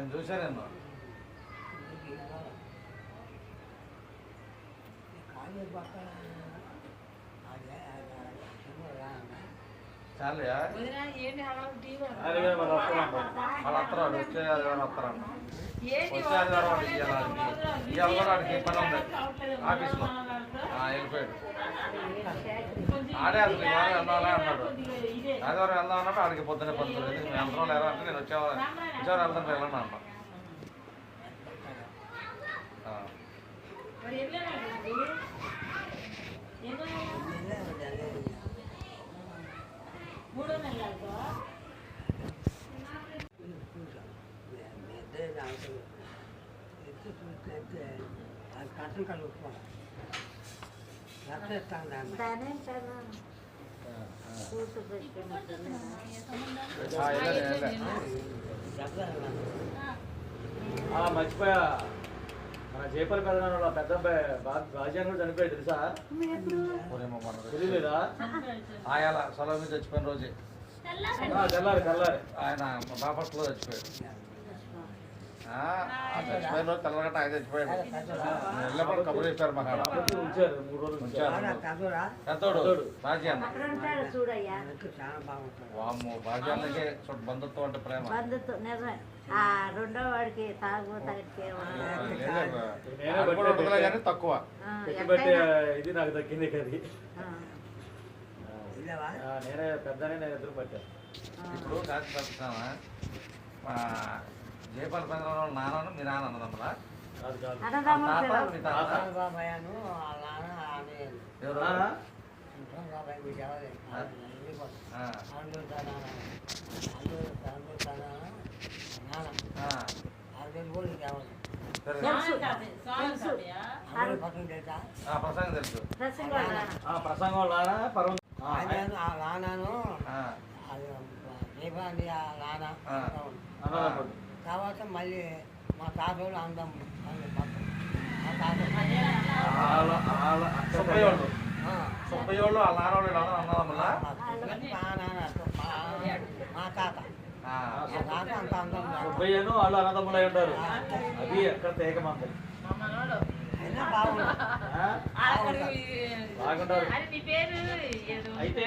నేను చూశాను చాలు వాళ్ళు వస్తారు వచ్చే ఆదివారం వస్తారంట వచ్చే ఆదివారం వాడికి ఇవాళ కూడా వాడికి పని ఉంది ఆఫీస్లో వెళ్ళిపోయాడు ఆడే అసలు ఇవాళ వెళ్దాంలే అన్నాడు ఆదివారం వెళ్దాం అన్నట్టు ఆడికి పొద్దున్నే పనులు మేము వెళ్తాం లేరా అంటే నేను వచ్చేవారు వెళ్తాను వెళ్ళండి అన్న కట్టం కలుపుకోవాలి మర్చిపోయా మన జయపల్లి పెద్ద పెద్ద రాజ్యాన్ని కూడా చనిపోయాడు తెలుసా తెలియలేదా ఆయాల సెలవు మీద చచ్చిపోయిన రోజే తెల్లారి తెల్లారి ఆయన బాపట్లో చచ్చిపోయాడు చచ్చిపోయిన రోజు తెల్లగట్ట ఆయన చచ్చిపోయాడు వెళ్ళినప్పుడు కబురు చెప్పారు మా ఉంచారు 3 రోజులు పెద్దోడు బాజీ అన్న వామ్మో బాజీ అన్నకే బంధుత్వం అంటే ప్రేమ రెండో వాడికి కానీ తక్కువ పెట్టుబట్టి ఇది నాకు దక్కింది కది నేనే పెద్దనే నేను ఎదురు పట్టాను ఇప్పుడు కాచి పడుతున్నామా జయపాల పెంద్రంలో నాన్న మీ నాన్న అన్నదమ్మలా ప్రసంగం తెలుసు ప్రసంగం తర్వాత మళ్ళీ మా తాతోళ్ళు అందం సుబ్బయ్యోళ్ళు వాళ్ళ నాన్నోళ్ళు అన్నదమ్మలా మా తాత అంత అందం సుబ్బయ్యను వాళ్ళు అన్నదమ్ములై ఉంటారు అది ఎక్కడ తేకమంది బాగుంటారు అయితే